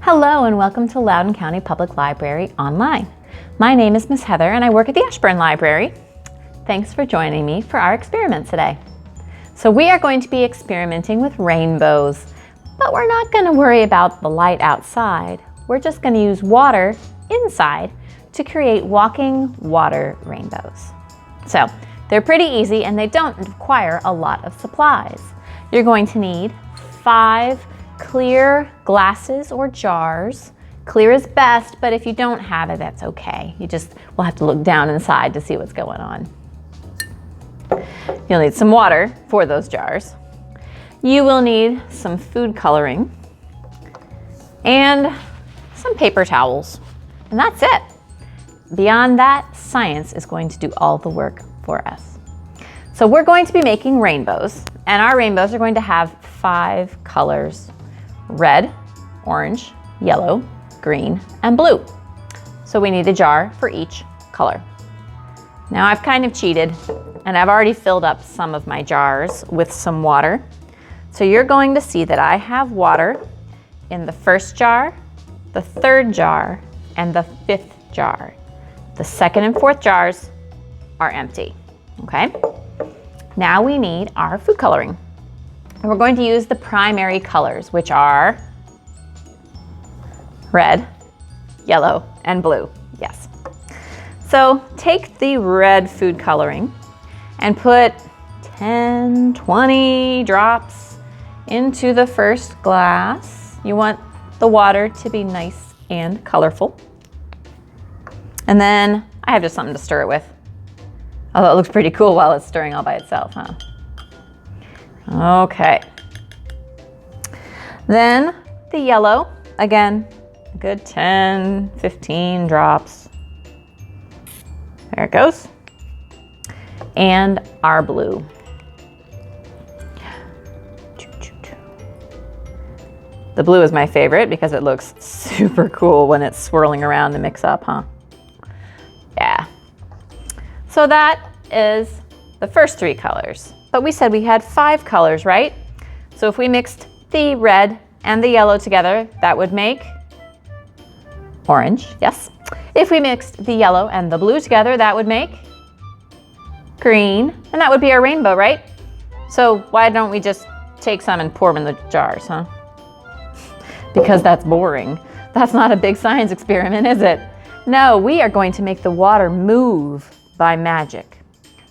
Hello and welcome to Loudoun County Public Library Online. My name is Miss Heather and I work at the Ashburn Library. Thanks for joining me for our experiment today. So we are going to be experimenting with rainbows, but we're not going to worry about the light outside. We're just going to use water inside to create walking water rainbows. So they're pretty easy and they don't require a lot of supplies. You're going to need 5 clear glasses or jars. Clear is best, but if you don't have it, that's okay. We'll have to look down inside to see what's going on. You'll need some water for those jars. You will need some food coloring and some paper towels. And that's it. Beyond that, science is going to do all the work for us. So we're going to be making rainbows, and our rainbows are going to have 5 colors: red, orange, yellow, green, and blue. So we need a jar for each color. Now I've kind of cheated and I've already filled up some of my jars with some water. So you're going to see that I have water in the first jar, the third jar, and the 5th jar. The 2nd and 4th jars are empty, okay? Now we need our food coloring. And we're going to use the primary colors, which are red, yellow, and blue. Yes. So take the red food coloring and put 10, 20 drops into the first glass. You want the water to be nice and colorful. And then I have just something to stir it with. Although it looks pretty cool while it's stirring all by itself, huh? Okay. Then the yellow, again, a good 10, 15 drops. There it goes. And our blue. The blue is my favorite because it looks super cool when it's swirling around to mix up, huh? Yeah. So that is the first 3 colors. But we said we had 5 colors, right? So if we mixed the red and the yellow together, that would make orange, yes. If we mixed the yellow and the blue together, that would make green, and that would be our rainbow, right? So why don't we just take some and pour them in the jars, huh? Because that's boring. That's not a big science experiment, is it? No, we are going to make the water move by magic,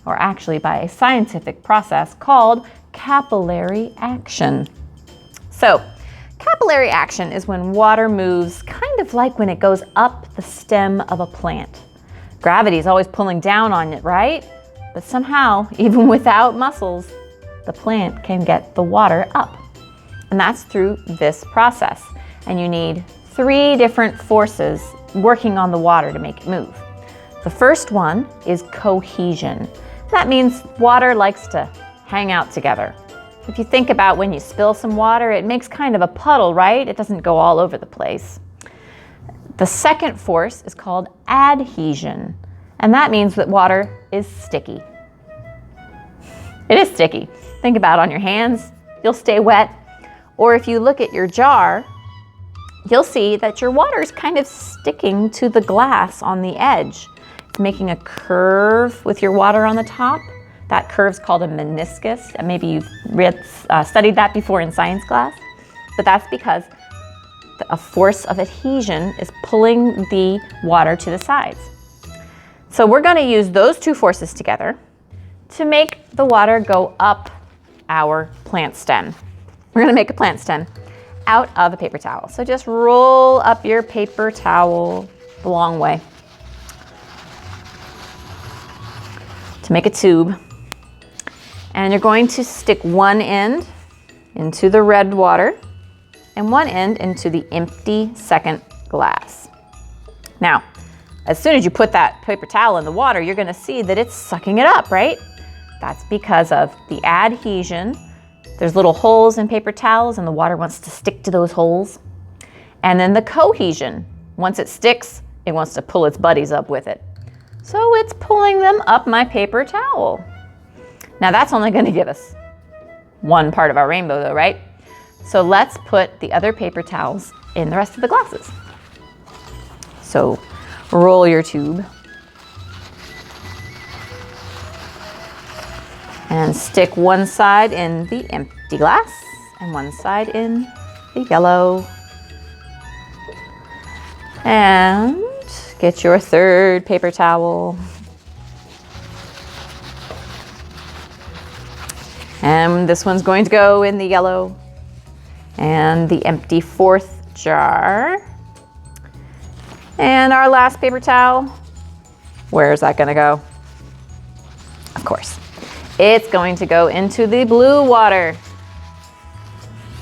or actually by a scientific process called capillary action. So, capillary action is when water moves kind of like when it goes up the stem of a plant. Gravity is always pulling down on it, right? But somehow, even without muscles, the plant can get the water up. And that's through this process. And you need 3 different forces working on the water to make it move. The first one is cohesion. That means water likes to hang out together. If you think about when you spill some water, it makes kind of a puddle, right? It doesn't go all over the place. The second force is called adhesion, and that means that water is sticky. It is sticky. Think about it on your hands, you'll stay wet. Or if you look at your jar, you'll see that your water is kind of sticking to the glass on the edge. It's making a curve with your water on the top. That curve's called a meniscus. Maybe you've studied that before in science class. But that's because a force of adhesion is pulling the water to the sides. So we're going to use those 2 forces together to make the water go up our plant stem. We're going to make a plant stem out of a paper towel. So just roll up your paper towel the long way to make a tube. And you're going to stick one end into the red water and one end into the empty second glass. Now, as soon as you put that paper towel in the water, you're going to see that it's sucking it up, right? That's because of the adhesion. There's little holes in paper towels and the water wants to stick to those holes. And then the cohesion. Once it sticks, it wants to pull its buddies up with it. So it's pulling them up my paper towel. Now that's only going to give us one part of our rainbow though, right? So let's put the other paper towels in the rest of the glasses. So roll your tube and stick one side in the empty glass and one side in the yellow. And get your third paper towel. And this one's going to go in the yellow. And the empty fourth jar. And our last paper towel, where is that gonna go? Of course, it's going to go into the blue water.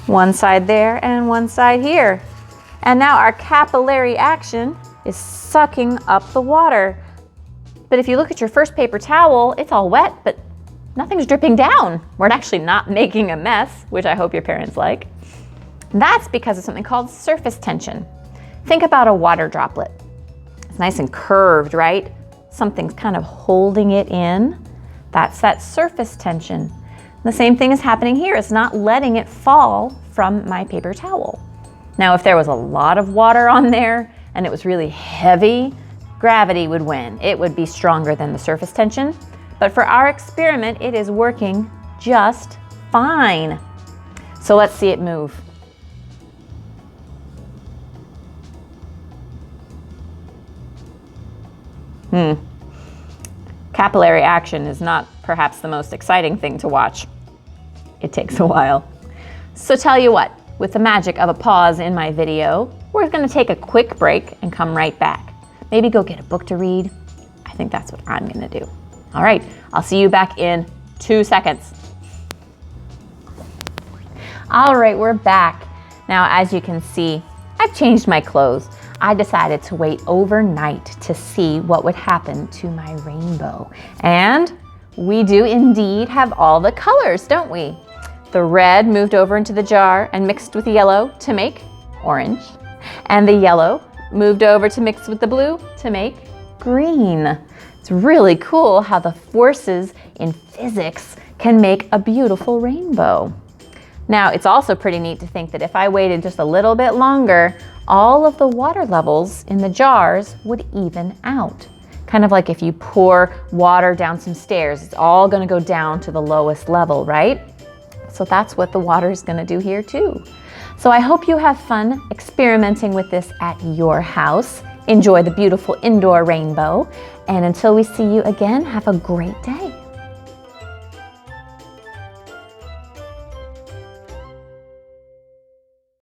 One side there and one side here. And now our capillary action is sucking up the water. But if you look at your first paper towel, it's all wet, but nothing's dripping down. We're actually not making a mess, which I hope your parents like. That's because of something called surface tension. Think about a water droplet. It's nice and curved, right? Something's kind of holding it in. That's that surface tension. The same thing is happening here. It's not letting it fall from my paper towel. Now, if there was a lot of water on there and it was really heavy, gravity would win. It would be stronger than the surface tension. But for our experiment, it is working just fine. So let's see it move. Capillary action is not perhaps the most exciting thing to watch. It takes a while. So tell you what, with the magic of a pause in my video, we're gonna take a quick break and come right back. Maybe go get a book to read. I think that's what I'm gonna do. All right, I'll see you back in 2 seconds. All right, we're back. Now, as you can see, I've changed my clothes. I decided to wait overnight to see what would happen to my rainbow. And we do indeed have all the colors, don't we? The red moved over into the jar and mixed with the yellow to make orange. And the yellow moved over to mix with the blue to make green. It's really cool how the forces in physics can make a beautiful rainbow. Now, it's also pretty neat to think that if I waited just a little bit longer, all of the water levels in the jars would even out. Kind of like if you pour water down some stairs, it's all gonna go down to the lowest level, right? So that's what the water is gonna do here too. So I hope you have fun experimenting with this at your house. Enjoy the beautiful indoor rainbow. And until we see you again, have a great day.